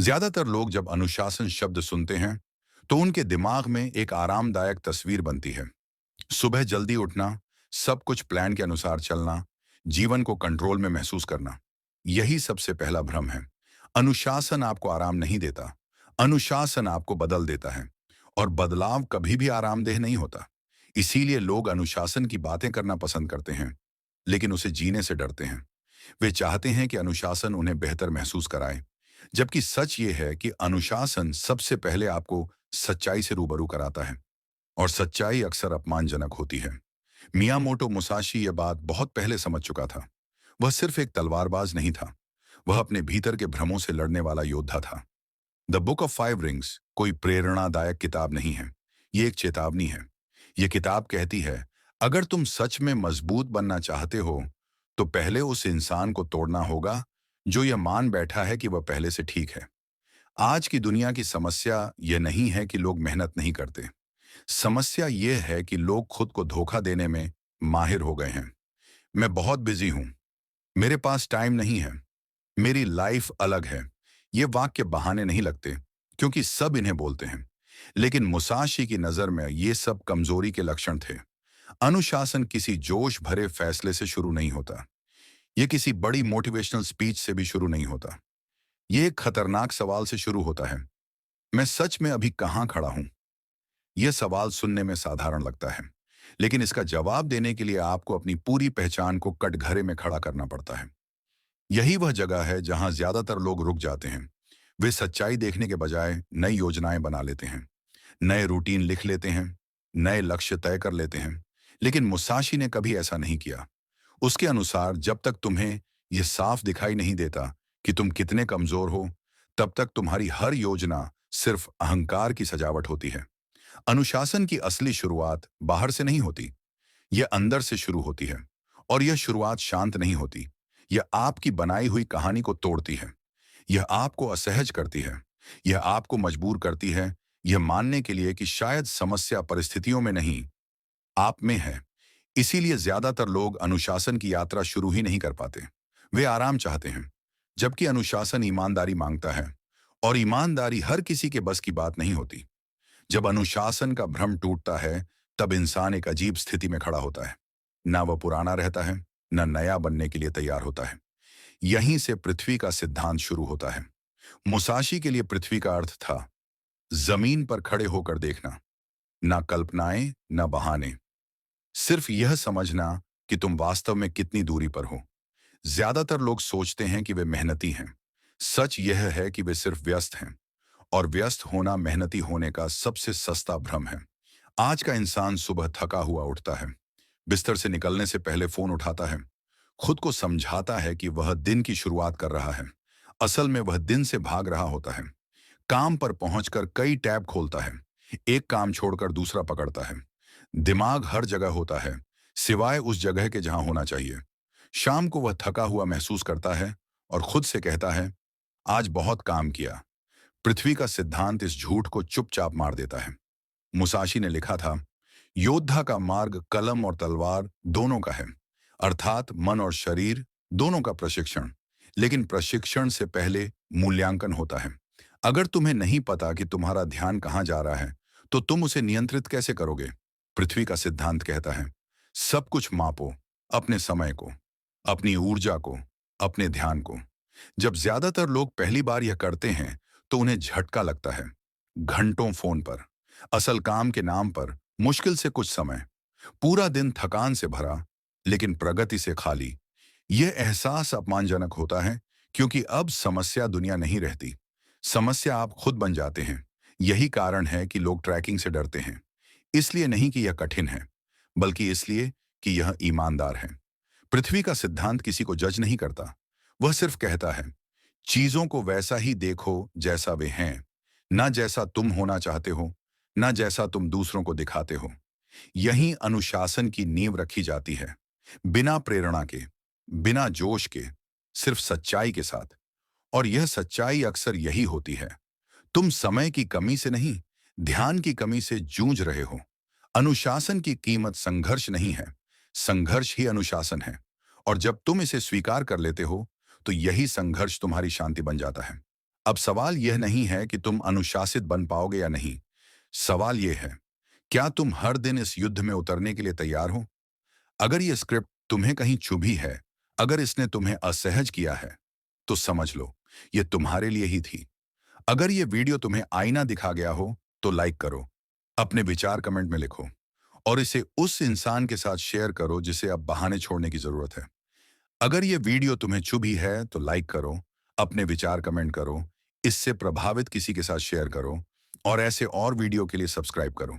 ज्यादातर लोग जब अनुशासन शब्द सुनते हैं तो उनके दिमाग में एक आरामदायक तस्वीर बनती है। सुबह जल्दी उठना, सब कुछ प्लान के अनुसार चलना, जीवन को कंट्रोल में महसूस करना। यही सबसे पहला भ्रम है। अनुशासन आपको आराम नहीं देता। अनुशासन आपको बदल देता है। और बदलाव कभी भी आरामदेह नहीं होता। इसीलिए लोग अनुशासन की बातें करना पसंद करते हैं, लेकिन उसे जीने से डरते हैं। वे चाहते हैं कि अनुशासन उन्हें बेहतर महसूस कराए, जबकि सच ये है कि अनुशासन सबसे पहले आपको सच्चाई से रूबरू कराता है। और सच्चाई अक्सर अपमानजनक होती है। मियामोटो मुसाशी यह बात बहुत पहले समझ चुका था। वह सिर्फ एक तलवारबाज नहीं था, वह अपने भीतर के भ्रमों से लड़ने वाला योद्धा था। The book of five rings कोई प्रेरणादायक किताब नहीं है, ये एक चेतावनी है। ये किताब कहती है, अगर तुम सच में मजबूत बनना चाहते हो तो पहले उस इंसान को तोड़ना होगा जो यह मान बैठा है कि वह पहले से ठीक है। आज की दुनिया की समस्या यह नहीं है कि लोग मेहनत नहीं करते। समस्या यह है कि लोग खुद को धोखा देने में माहिर हो गए हैं। मैं बहुत बिजी हूं, मेरे पास टाइम नहीं है, मेरी लाइफ अलग है। ये वाक्य बहाने नहीं लगते, क्योंकि सब इन्हें बोलते हैं। लेकिन मुसाशी की नजर में ये सब कमजोरी के लक्षण थे। अनुशासन किसी जोश भरे फैसले से शुरू नहीं होता। ये किसी बड़ी मोटिवेशनल स्पीच से भी शुरू नहीं होता। ये एक खतरनाक सवाल से शुरू होता है, मैं सच में अभी कहां खड़ा हूं? यह सवाल सुनने में साधारण लगता है, लेकिन इसका जवाब देने के लिए आपको अपनी पूरी पहचान को कटघरे में खड़ा करना पड़ता है। यही वह जगह है जहां ज्यादातर लोग रुक जाते हैं। वे सच्चाई देखने के बजाय नई योजनाएं बना लेते हैं, नए रूटीन लिख लेते हैं, नए लक्ष्य तय कर लेते हैं। लेकिन मुसाशी ने कभी ऐसा नहीं किया। उसके अनुसार जब तक तुम्हें यह साफ दिखाई नहीं देता कि तुम कितने कमजोर हो, तब तक तुम्हारी हर योजना सिर्फ अहंकार की सजावट होती है। अनुशासन की असली शुरुआत बाहर से नहीं होती, यह अंदर से शुरू होती है। और यह शुरुआत शांत नहीं होती। यह आपकी बनाई हुई कहानी को तोड़ती है। यह आपको असहज करती है। यह आपको मजबूर करती है यह मानने के लिए कि शायद समस्या परिस्थितियों में नहीं, आप में है। इसीलिए ज्यादातर लोग अनुशासन की यात्रा शुरू ही नहीं कर पाते। वे आराम चाहते हैं, जबकि अनुशासन ईमानदारी मांगता है। और ईमानदारी हर किसी के बस की बात नहीं होती। जब अनुशासन का भ्रम टूटता है, तब इंसान एक अजीब स्थिति में खड़ा होता है। ना वह पुराना रहता है, ना नया बनने के लिए तैयार होता है। यहीं से पृथ्वी का सिद्धांत शुरू होता है। मुसाशी के लिए पृथ्वी का अर्थ था जमीन पर खड़े होकर देखना, ना कल्पनाएं, ना बहाने, सिर्फ यह समझना कि तुम वास्तव में कितनी दूरी पर हो। ज्यादातर लोग सोचते हैं कि वे मेहनती हैं। सच यह है कि वे सिर्फ व्यस्त हैं। और व्यस्त होना मेहनती होने का सबसे सस्ता भ्रम है। आज का इंसान सुबह थका हुआ उठता है, बिस्तर से निकलने से पहले फोन उठाता है, खुद को समझाता है कि वह दिन की शुरुआत कर रहा है। असल में वह दिन से भाग रहा होता है। काम पर पहुंचकर कई टैब खोलता है, एक काम छोड़कर दूसरा पकड़ता है। दिमाग हर जगह होता है, सिवाय उस जगह के जहां होना चाहिए। शाम को वह थका हुआ महसूस करता है और खुद से कहता है, आज बहुत काम किया। पृथ्वी का सिद्धांत इस झूठ को चुपचाप मार देता है। मुसाशी ने लिखा था, योद्धा का मार्ग कलम और तलवार दोनों का है, अर्थात मन और शरीर दोनों का प्रशिक्षण। लेकिन प्रशिक्षण से पहले मूल्यांकन होता है। अगर तुम्हें नहीं पता कि तुम्हारा ध्यान कहां जा रहा है, तो तुम उसे नियंत्रित कैसे करोगे? पृथ्वी का सिद्धांत कहता है, सब कुछ मापो, अपने समय को, अपनी ऊर्जा को, अपने ध्यान को। जब ज्यादातर लोग पहली बार यह करते हैं तो उन्हें झटका लगता है। घंटों फोन पर, असल काम के नाम पर मुश्किल से कुछ समय, पूरा दिन थकान से भरा लेकिन प्रगति से खाली। यह एहसास अपमानजनक होता है, क्योंकि अब समस्या दुनिया नहीं रहती, समस्या आप खुद बन जाते हैं। यही कारण है कि लोग ट्रैकिंग से डरते हैं। इसलिए नहीं कि यह कठिन है, बल्कि इसलिए कि यह ईमानदार है। पृथ्वी का सिद्धांत किसी को जज नहीं करता, वह सिर्फ कहता है, चीजों को वैसा ही देखो जैसा वे हैं, ना जैसा तुम होना चाहते हो, ना जैसा तुम दूसरों को दिखाते हो। यहीं अनुशासन की नींव रखी जाती है, बिना प्रेरणा के, बिना जोश के, सिर्फ सच्चाई के साथ। और यह सच्चाई अक्सर यही होती है, तुम समय की कमी से नहीं, ध्यान की कमी से जूझ रहे हो। अनुशासन की कीमत संघर्ष नहीं है, संघर्ष ही अनुशासन है। और जब तुम इसे स्वीकार कर लेते हो, तो यही संघर्ष तुम्हारी शांति बन जाता है। अब सवाल यह नहीं है कि तुम अनुशासित बन पाओगे या नहीं। सवाल यह है, क्या तुम हर दिन इस युद्ध में उतरने के लिए तैयार हो? अगर ये स्क्रिप्ट तुम्हें कहीं चुभी है, अगर इसने तुम्हें असहज किया है, तो समझ लो, ये तुम्हारे लिए ही थी। अगर ये वीडियो तुम्हें आईना दिखा गया हो, तो लाइक करो, अपने विचार कमेंट में लिखो, और इसे उस इंसान के साथ शेयर करो जिसे अब बहाने छोड़ने की जरूरत है। अगर ये वीडियो तुम्हें चुभी है, तो लाइक करो, अपने विचार कमेंट करो, इससे प्रभावित किसी के साथ शेयर करो, और ऐसे और वीडियो के लिए सब्सक्राइब करो।